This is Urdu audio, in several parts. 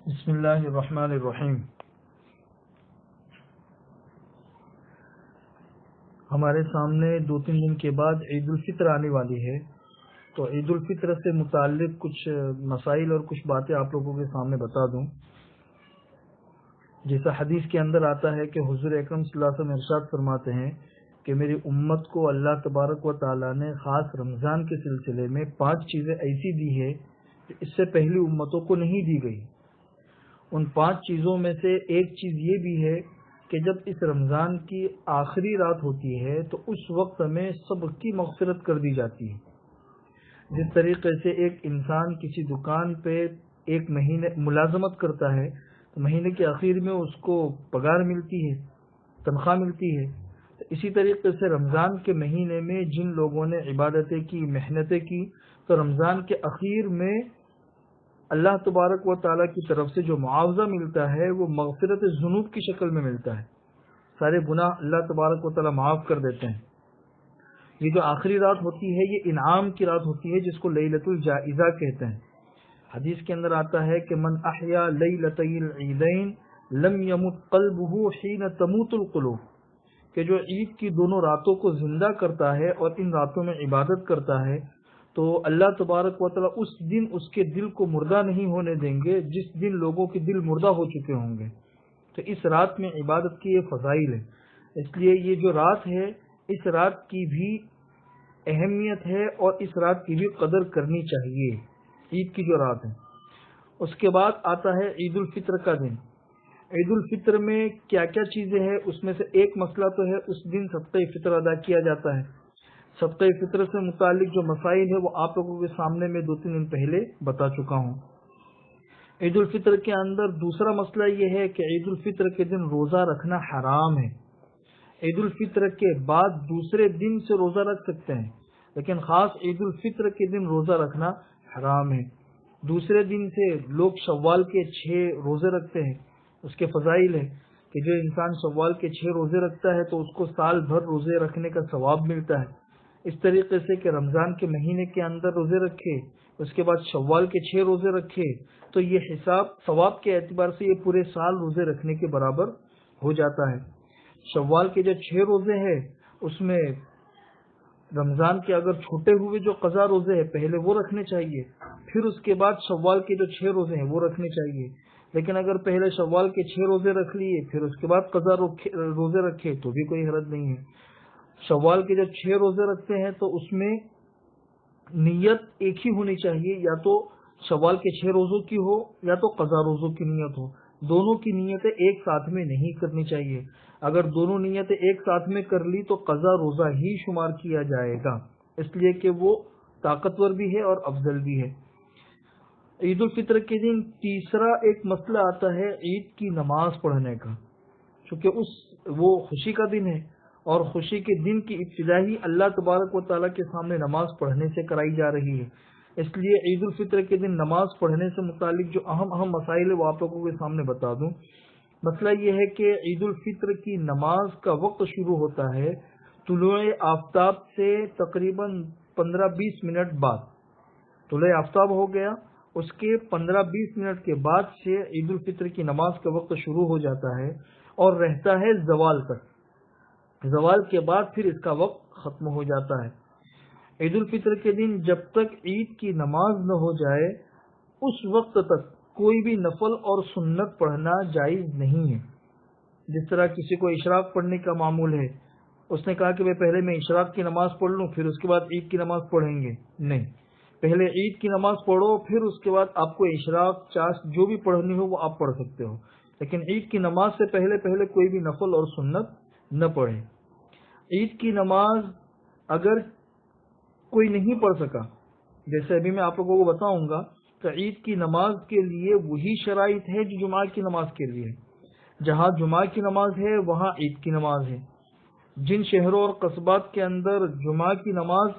بسم اللہ الرحمن الرحیم۔ ہمارے سامنے 2-3 دن کے بعد عید الفطر آنے والی ہے، تو عید الفطر سے متعلق کچھ مسائل اور کچھ باتیں آپ لوگوں کے سامنے بتا دوں۔ جیسا حدیث کے اندر آتا ہے کہ حضور اکرم صلی اللہ علیہ وسلم ارشاد فرماتے ہیں کہ میری امت کو اللہ تبارک و تعالیٰ نے خاص رمضان کے سلسلے میں 5 چیزیں ایسی دی ہے جو اس سے پہلی امتوں کو نہیں دی گئی۔ ان 5 چیزوں میں سے ایک چیز یہ بھی ہے کہ جب اس رمضان کی آخری رات ہوتی ہے تو اس وقت میں سب کی مغفرت کر دی جاتی ہے۔ جس طریقے سے ایک انسان کسی دکان پہ ایک مہینے ملازمت کرتا ہے تو مہینے کے آخر میں اس کو پگار ملتی ہے، تنخواہ ملتی ہے، تو اسی طریقے سے رمضان کے مہینے میں جن لوگوں نے عبادتیں کی، محنتیں کی، تو رمضان کے اخیر میں اللہ تبارک و تعالیٰ کی طرف سے جو معاوضہ ملتا ہے وہ مغفرت ذنوب کی شکل میں ملتا ہے۔ سارے گناہ اللہ تبارک و تعالیٰ معاف کر دیتے ہیں۔ یہ جو آخری رات ہوتی ہے یہ انعام کی رات ہوتی ہے، جس کو لیلۃ الجائزہ کہتے ہیں۔ حدیث کے اندر آتا ہے کہ من احیا لیلتی العیدین لم یمت قلبہ حین تموت القلوب، کہ جو عید کی دونوں راتوں کو زندہ کرتا ہے اور ان راتوں میں عبادت کرتا ہے تو اللہ تبارک و تعالیٰ اس دن اس کے دل کو مردہ نہیں ہونے دیں گے جس دن لوگوں کے دل مردہ ہو چکے ہوں گے۔ تو اس رات میں عبادت کی یہ فضائل ہے، اس لیے یہ جو رات ہے اس رات کی بھی اہمیت ہے اور اس رات کی بھی قدر کرنی چاہیے، عید کی جو رات ہے۔ اس کے بعد آتا ہے عید الفطر کا دن۔ عید الفطر میں کیا کیا چیزیں ہیں، اس میں سے ایک مسئلہ تو ہے اس دن صدقہ فطر ادا کیا جاتا ہے۔ صدقہ فطر سے متعلق جو مسائل ہے وہ آپ لوگوں کے سامنے میں 2-3 دن پہلے بتا چکا ہوں۔ عید الفطر کے اندر دوسرا مسئلہ یہ ہے کہ عید الفطر کے دن روزہ رکھنا حرام ہے۔ عید الفطر کے بعد دوسرے دن سے روزہ رکھ سکتے ہیں، لیکن خاص عید الفطر کے دن روزہ رکھنا حرام ہے۔ دوسرے دن سے لوگ شوال کے 6 روزے رکھتے ہیں۔ اس کے فضائل ہے کہ جو انسان شوال کے 6 روزے رکھتا ہے تو اس کو سال بھر روزے رکھنے کا ثواب ملتا ہے۔ اس طریقے سے کہ رمضان کے مہینے کے اندر روزے رکھے، اس کے بعد شوال کے 6 روزے رکھے، تو یہ حساب ثواب کے اعتبار سے یہ پورے سال روزے رکھنے کے برابر ہو جاتا ہے۔ شوال کے جو 6 روزے ہیں اس میں رمضان کے اگر چھوٹے ہوئے جو قضا روزے ہیں پہلے وہ رکھنے چاہیے، پھر اس کے بعد شوال کے جو 6 روزے ہیں وہ رکھنے چاہیے۔ لیکن اگر پہلے شوال کے 6 روزے رکھ لیے پھر اس کے بعد قضا روزے رکھے تو بھی کوئی حرج نہیں ہے۔ شوال کے جب 6 روزے رکھتے ہیں تو اس میں نیت ایک ہی ہونی چاہیے، یا تو شوال کے 6 روزوں کی ہو یا تو قضا روزوں کی نیت ہو۔ دونوں کی نیتیں ایک ساتھ میں نہیں کرنی چاہیے۔ اگر دونوں نیتیں ایک ساتھ میں کر لی تو قضا روزہ ہی شمار کیا جائے گا، اس لیے کہ وہ طاقتور بھی ہے اور افضل بھی ہے۔ عید الفطر کے دن تیسرا ایک مسئلہ آتا ہے عید کی نماز پڑھنے کا، چونکہ وہ خوشی کا دن ہے اور خوشی کے دن کی ابتدا ہی اللہ تبارک و تعالیٰ کے سامنے نماز پڑھنے سے کرائی جا رہی ہے۔ اس لیے عید الفطر کے دن نماز پڑھنے سے متعلق جو اہم مسائل ہے وہ آپ لوگوں کے سامنے بتا دوں۔ مسئلہ یہ ہے کہ عید الفطر کی نماز کا وقت شروع ہوتا ہے طلوع آفتاب سے تقریباً 15-20 منٹ بعد۔ طلوع آفتاب ہو گیا، اس کے 15-20 منٹ کے بعد سے عید الفطر کی نماز کا وقت شروع ہو جاتا ہے اور رہتا ہے زوال تک۔ زوال کے بعد پھر اس کا وقت ختم ہو جاتا ہے۔ عید الفطر کے دن جب تک عید کی نماز نہ ہو جائے اس وقت تک کوئی بھی نفل اور سنت پڑھنا جائز نہیں ہے۔ جس طرح کسی کو اشراق پڑھنے کا معمول ہے، اس نے کہا کہ پہلے میں اشراق کی نماز پڑھ لوں پھر اس کے بعد عید کی نماز پڑھیں گے، نہیں، پہلے عید کی نماز پڑھو پھر اس کے بعد آپ کو اشراق چاشت جو بھی پڑھنی ہو وہ آپ پڑھ سکتے ہو، لیکن عید کی نماز سے پہلے کوئی بھی نفل اور سنت نہ پڑھے۔ عید کی نماز اگر کوئی نہیں پڑھ سکا، جیسے ابھی میں آپ لوگوں کو بتاؤں گا، تو عید کی نماز کے لیے وہی شرائط ہے جو جمعہ کی نماز کے لیے۔ جہاں جمعہ کی نماز ہے وہاں عید کی نماز ہے۔ جن شہروں اور قصبات کے اندر جمعہ کی نماز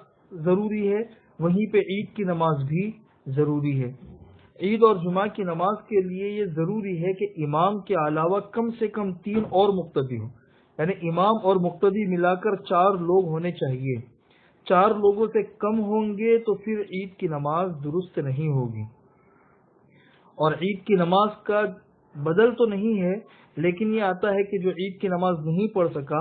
ضروری ہے وہیں پہ عید کی نماز بھی ضروری ہے۔ عید اور جمعہ کی نماز کے لیے یہ ضروری ہے کہ امام کے علاوہ کم سے کم 3 اور مقتدی ہوں، یعنی امام اور مقتدی ملا کر 4 لوگ ہونے چاہیے۔ 4 لوگوں سے کم ہوں گے تو پھر عید کی نماز درست نہیں ہوگی۔ اور عید کی نماز کا بدل تو نہیں ہے، لیکن یہ آتا ہے کہ جو عید کی نماز نہیں پڑھ سکا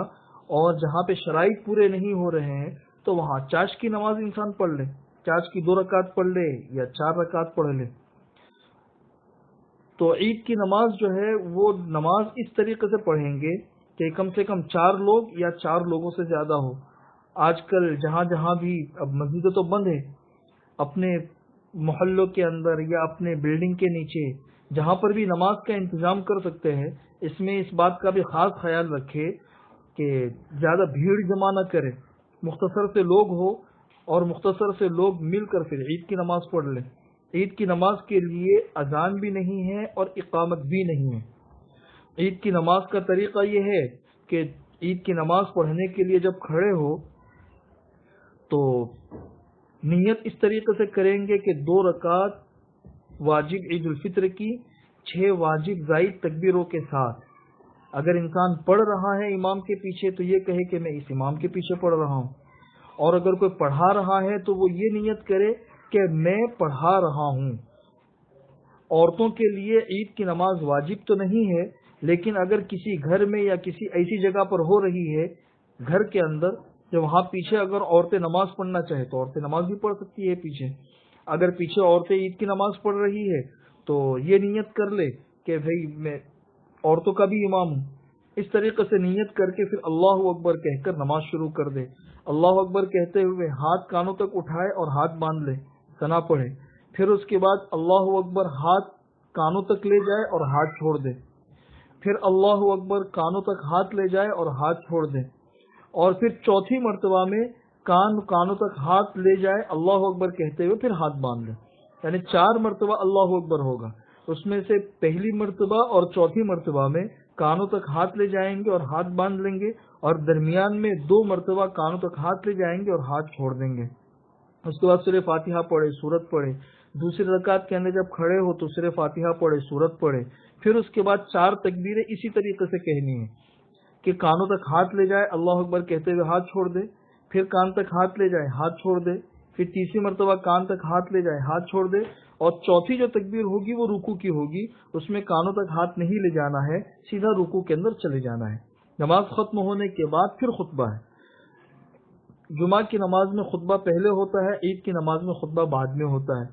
اور جہاں پہ شرائط پورے نہیں ہو رہے ہیں تو وہاں چاش کی نماز انسان پڑھ لے، چاش کی 2 رکعت پڑھ لے یا 4 رکعت پڑھ لے۔ تو عید کی نماز جو ہے وہ نماز اس طریقے سے پڑھیں گے کہ کم سے کم 4 لوگ یا 4 لوگوں سے زیادہ ہو۔ آج کل جہاں جہاں بھی اب مسجدیں تو بند ہے، اپنے محلوں کے اندر یا اپنے بلڈنگ کے نیچے جہاں پر بھی نماز کا انتظام کر سکتے ہیں، اس میں اس بات کا بھی خاص خیال رکھے کہ زیادہ بھیڑ جمع نہ کرے، مختصر سے لوگ ہو اور مختصر سے لوگ مل کر پھر عید کی نماز پڑھ لیں۔ عید کی نماز کے لیے اذان بھی نہیں ہے اور اقامت بھی نہیں ہے۔ عید کی نماز کا طریقہ یہ ہے کہ عید کی نماز پڑھنے کے لیے جب کھڑے ہو تو نیت اس طریقے سے کریں گے کہ 2 رکعت واجب عید الفطر کی 6 واجب زائد تکبیروں کے ساتھ، اگر انسان پڑھ رہا ہے امام کے پیچھے تو یہ کہے کہ میں اس امام کے پیچھے پڑھ رہا ہوں، اور اگر کوئی پڑھا رہا ہے تو وہ یہ نیت کرے کہ میں پڑھا رہا ہوں۔ عورتوں کے لیے عید کی نماز واجب تو نہیں ہے، لیکن اگر کسی گھر میں یا کسی ایسی جگہ پر ہو رہی ہے گھر کے اندر کہ وہاں پیچھے اگر عورتیں نماز پڑھنا چاہے تو عورتیں نماز بھی پڑھ سکتی ہے پیچھے۔ اگر پیچھے عورتیں عید کی نماز پڑھ رہی ہے تو یہ نیت کر لے کہ بھئی میں عورتوں کا بھی امام ہوں۔ اس طریقے سے نیت کر کے پھر اللہ اکبر کہہ کر نماز شروع کر دے۔ اللہ اکبر کہتے ہوئے ہاتھ کانوں تک اٹھائے اور ہاتھ باندھ لے، ثنا پڑھے، پھر اس کے بعد اللہ اکبر ہاتھ کانوں تک لے جائے اور ہاتھ چھوڑ دے، پھر اللہ اکبر کانوں تک ہاتھ لے جائے اور ہاتھ چھوڑ دے، اور پھر چوتھی مرتبہ میں کانوں تک ہاتھ لے جائے اللہ اکبر کہتے ہوئے پھر ہاتھ باندھ لے، یعنی 4 مرتبہ اللہ اکبر ہوگا۔ اس میں سے پہلی مرتبہ اور چوتھی مرتبہ میں کانوں تک ہاتھ لے جائیں گے اور ہاتھ باندھ لیں گے، اور درمیان میں 2 مرتبہ کانوں تک ہاتھ لے جائیں گے اور ہاتھ چھوڑ دیں گے۔ اس کے بعد سورہ فاتحہ پڑھے، سورت پڑھے، دوسری رکعت کے اندر جب کھڑے ہو تو سورہ فاتحہ پڑھے، سورت پڑھے، پھر اس کے بعد 4 تکبیریں اسی طریقے سے کہنی ہے کہ کانوں تک ہاتھ لے جائے اللہ اکبر کہتے ہوئے ہاتھ چھوڑ دے، پھر کان تک ہاتھ لے جائے ہاتھ چھوڑ دے، پھر تیسری مرتبہ کان تک ہاتھ لے جائے ہاتھ چھوڑ دے، اور چوتھی جو تکبیر ہوگی وہ رکوع کی ہوگی، اس میں کانوں تک ہاتھ نہیں لے جانا ہے، سیدھا رکوع کے اندر چلے جانا ہے۔ نماز ختم ہونے کے بعد پھر خطبہ ہے۔ جمعہ کی نماز میں خطبہ پہلے ہوتا ہے، عید کی نماز میں خطبہ بعد میں ہوتا ہے۔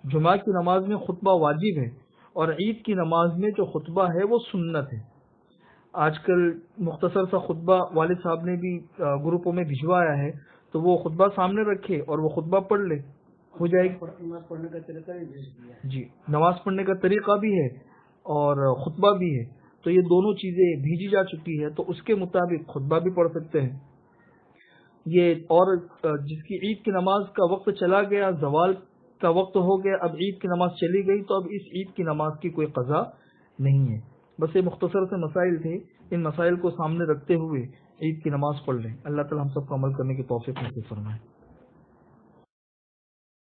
جمعہ کی نماز میں خطبہ واجب ہے اور عید کی نماز میں جو خطبہ ہے وہ سنت ہے۔ آج کل مختصر سا خطبہ والد صاحب نے بھی گروپوں میں بھجوایا ہے، تو وہ خطبہ سامنے رکھے اور وہ خطبہ پڑھ لے، ہو جائے گی۔ نماز پڑھنے کا طریقہ بھی بھیج دیا جی، نماز پڑھنے کا طریقہ بھی ہے اور خطبہ بھی ہے، تو یہ دونوں چیزیں بھیجی جا چکی ہے، تو اس کے مطابق خطبہ بھی پڑھ سکتے ہیں یہ۔ اور جس کی عید کی نماز کا وقت چلا گیا، زوال کا وقت ہو گیا، اب عید کی نماز چلی گئی، تو اب اس عید کی نماز کی کوئی قضا نہیں ہے۔ بس یہ مختصر سے مسائل تھے، ان مسائل کو سامنے رکھتے ہوئے عید کی نماز پڑھ لیں۔ اللہ تعالی ہم سب کو عمل کرنے کی توفیق نصیب فرمائے۔